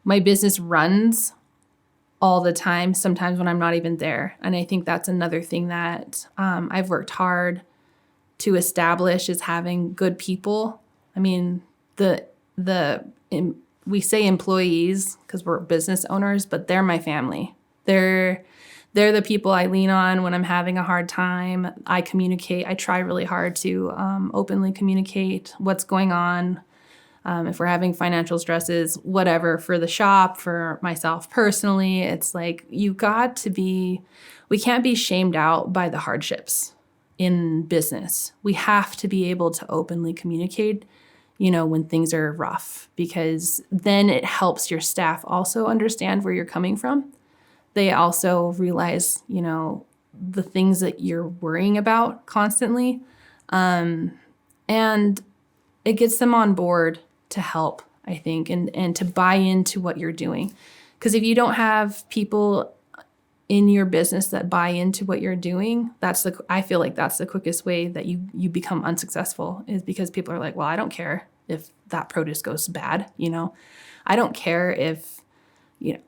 my business runs all the time, sometimes when I'm not even there. And I think that's another thing that I've worked hard to establish is having good people. I mean, we say employees because we're business owners, but they're my family. They're the people I lean on when I'm having a hard time. I communicate. I try really hard to openly communicate what's going on. If we're having financial stresses, whatever, for the shop, for myself personally, it's like we can't be shamed out by the hardships in business. We have to be able to openly communicate, when things are rough, because then it helps your staff also understand where you're coming from. They also realize, the things that you're worrying about constantly. And it gets them on board to help, I think, and to buy into what you're doing. Because if you don't have people in your business that buy into what you're doing, I feel like that's the quickest way that you become unsuccessful, is because people are like, well, I don't care if that produce goes bad, I don't care if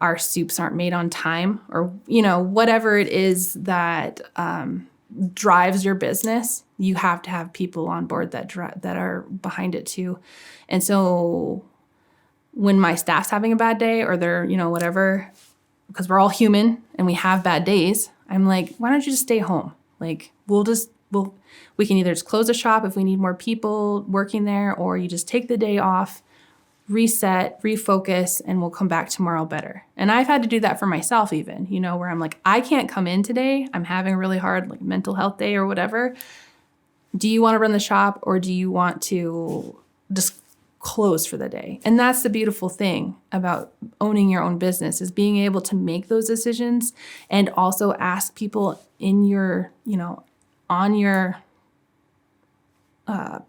our soups aren't made on time, or whatever it is that drives your business. You have to have people on board that are behind it too. And so when my staff's having a bad day, or they're whatever, because we're all human and we have bad days, I'm like, why don't you just stay home? Like, we can either just close the shop if we need more people working there, or you just take the day off, reset, refocus, and we'll come back tomorrow better. And I've had to do that for myself even, where I'm like, I can't come in today. I'm having a really hard mental health day or whatever. Do you want to run the shop, or do you want to just close for the day? And that's the beautiful thing about owning your own business, is being able to make those decisions and also ask people in your, on your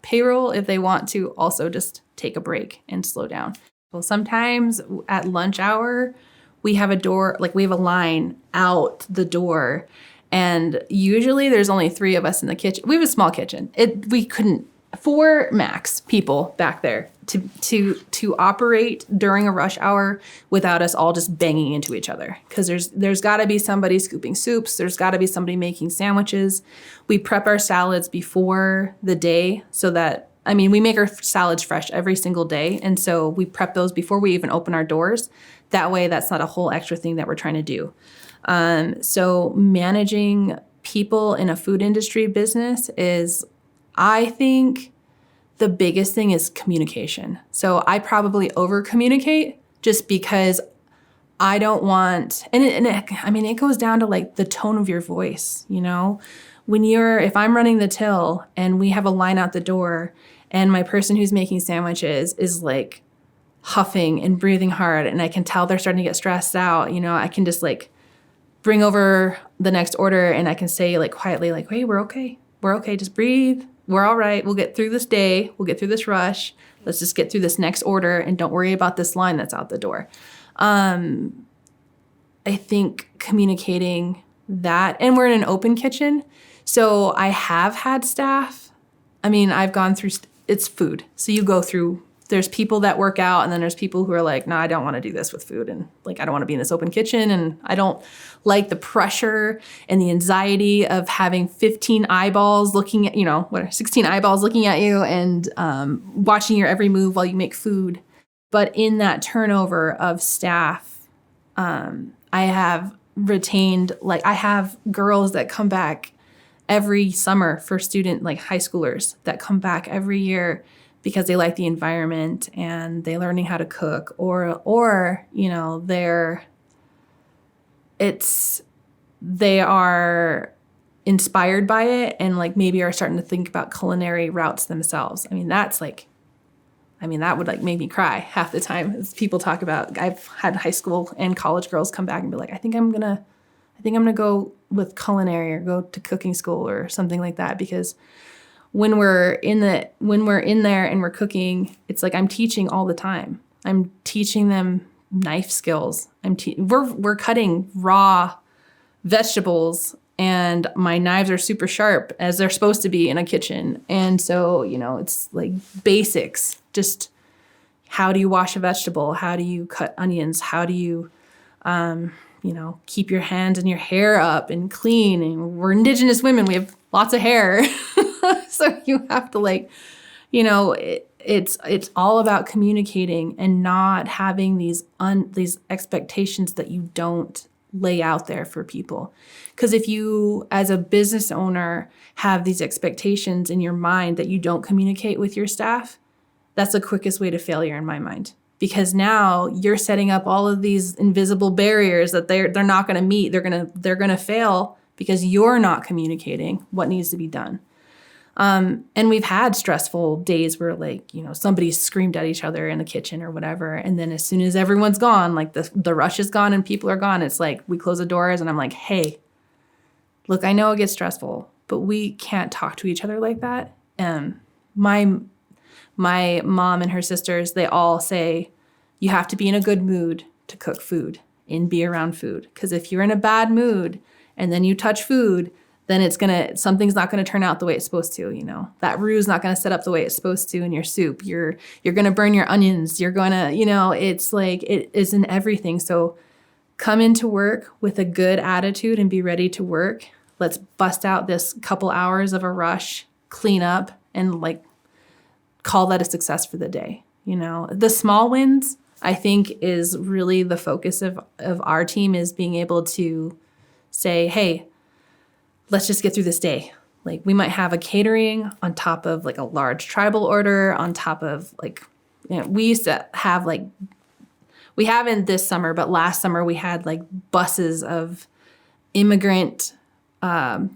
payroll if they want to also just take a break and slow down. Well, sometimes at lunch hour, we have a line out the door, and usually there's only 3 of us in the kitchen. We have a small kitchen. We couldn't 4 max people back there to operate during a rush hour without us all just banging into each other. Because there's got to be somebody scooping soups. There's got to be somebody making sandwiches. We prep our salads before the day so that, we make our salads fresh every single day. And so we prep those before we even open our doors. That way, that's not a whole extra thing that we're trying to do. So managing people in a food industry business is, I think, the biggest thing is communication. So I probably over communicate just because I don't want, it goes down to the tone of your voice, if I'm running the till and we have a line out the door and my person who's making sandwiches is huffing and breathing hard, and I can tell they're starting to get stressed out, I can just bring over the next order and I can say quietly, hey, we're okay. We're okay. Just breathe. We're all right. We'll get through this day. We'll get through this rush. Let's just get through this next order and don't worry about this line that's out the door. I think communicating that, and we're in an open kitchen. So I have had staff. I've gone through, it's food. So you go through, there's people that work out, and then there's people who are like, no, I don't want to do this with food. And I don't want to be in this open kitchen. And I don't like the pressure and the anxiety of having 15 eyeballs looking at, 16 eyeballs looking at you and watching your every move while you make food. But in that turnover of staff, I have retained, I have girls that come back every summer for student, high schoolers that come back every year because they like the environment and they're learning how to cook, or they are inspired by it and maybe are starting to think about culinary routes themselves. That would make me cry half the time as people talk about. I've had high school and college girls come back and be like, I think I'm gonna go with culinary or go to cooking school or something like that, because when we're in there and we're cooking, it's I'm teaching all the time. I'm teaching them knife skills. We're cutting raw vegetables, and my knives are super sharp, as they're supposed to be in a kitchen. And so, it's basics, just how do you wash a vegetable? How do you cut onions? How do you, keep your hands and your hair up and clean? And we're Indigenous women. We have lots of hair. So you have to it's all about communicating and not having these expectations that you don't lay out there for people. Because if you, as a business owner, have these expectations in your mind that you don't communicate with your staff, that's the quickest way to failure in my mind. Because now you're setting up all of these invisible barriers that they're not going to meet. They're going to fail because you're not communicating what needs to be done. And we've had stressful days where somebody screamed at each other in the kitchen or whatever. And then as soon as everyone's gone, like the rush is gone and people are gone, it's like we close the doors and I'm like, hey, look, I know it gets stressful, but we can't talk to each other like that. My mom and her sisters, they all say you have to be in a good mood to cook food and be around food. Because if you're in a bad mood and then you touch food, then something's not going to turn out the way it's supposed to, That roux is not going to set up the way it's supposed to in your soup. You're going to burn your onions. You're going to, it's like it is in everything. So come into work with a good attitude and be ready to work. Let's bust out this couple hours of a rush, clean up, and call that a success for the day. The small wins, I think, is really the focus of our team, is being able to say, hey, let's just get through this day. We might have a catering on top of a large tribal order on top of we used to have we haven't this summer, but last summer we had buses of immigrant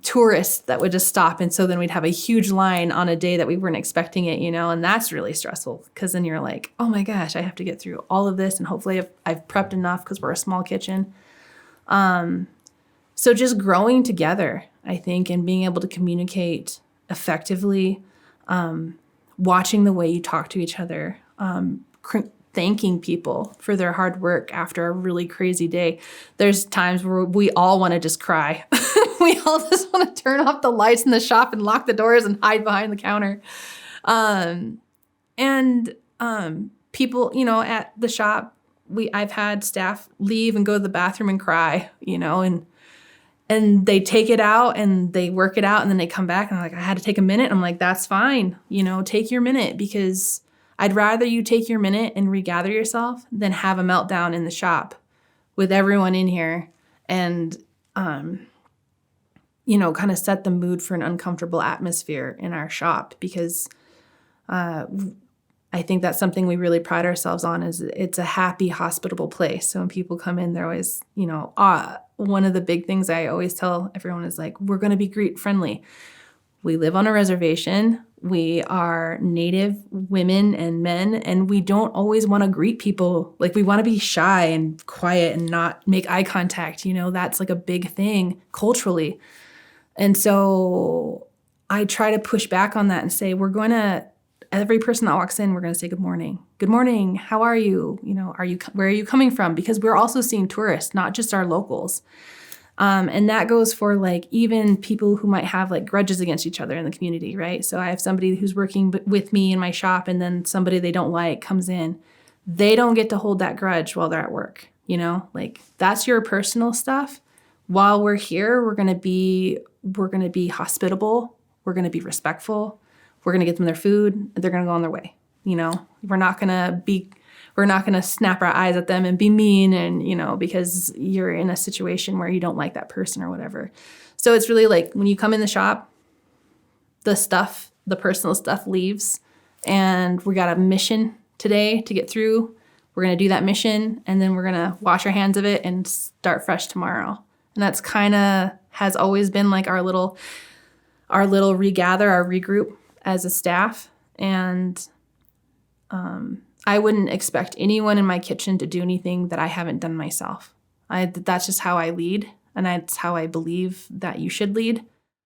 tourists that would just stop. And so then we'd have a huge line on a day that we weren't expecting it, and that's really stressful because then you're like, oh my gosh, I have to get through all of this. And hopefully I've prepped enough because we're a small kitchen. So just growing together, I think, and being able to communicate effectively, watching the way you talk to each other, thanking people for their hard work after a really crazy day. There's times where we all want to just cry. We all just want to turn off the lights in the shop and lock the doors and hide behind the counter. People, at the shop, I've had staff leave and go to the bathroom and cry, and they take it out and they work it out and then they come back and I had to take a minute. I'm like, that's fine. Take your minute, because I'd rather you take your minute and regather yourself than have a meltdown in the shop with everyone in here and, kind of set the mood for an uncomfortable atmosphere in our shop, because I think that's something we really pride ourselves on, is it's a happy, hospitable place. So when people come in, they're always, one of the big things I always tell everyone is we're going to be greet friendly. We live on a reservation. We are Native women and men, and we don't always want to greet people. We want to be shy and quiet and not make eye contact. That's a big thing culturally. And so I try to push back on that and say, every person that walks in, we're going to say, good morning. Good morning. How are you? Where are you coming from? Because we're also seeing tourists, not just our locals. And that goes for even people who might have grudges against each other in the community, right? So I have somebody who's working with me in my shop, and then somebody they don't like comes in. They don't get to hold that grudge while they're at work. That's your personal stuff. While we're here, we're going to be hospitable. We're going to be respectful. We're going to get them their food. They're going to go on their way. We're not going to snap our eyes at them and be mean and, because you're in a situation where you don't like that person or whatever. So it's really when you come in the shop, the personal stuff leaves, and we got a mission today to get through. We're going to do that mission, and then we're going to wash our hands of it and start fresh tomorrow. And that's kind of has always been our little regather, our regroup as a staff. And I wouldn't expect anyone in my kitchen to do anything that I haven't done myself. That's just how I lead, and that's how I believe that you should lead.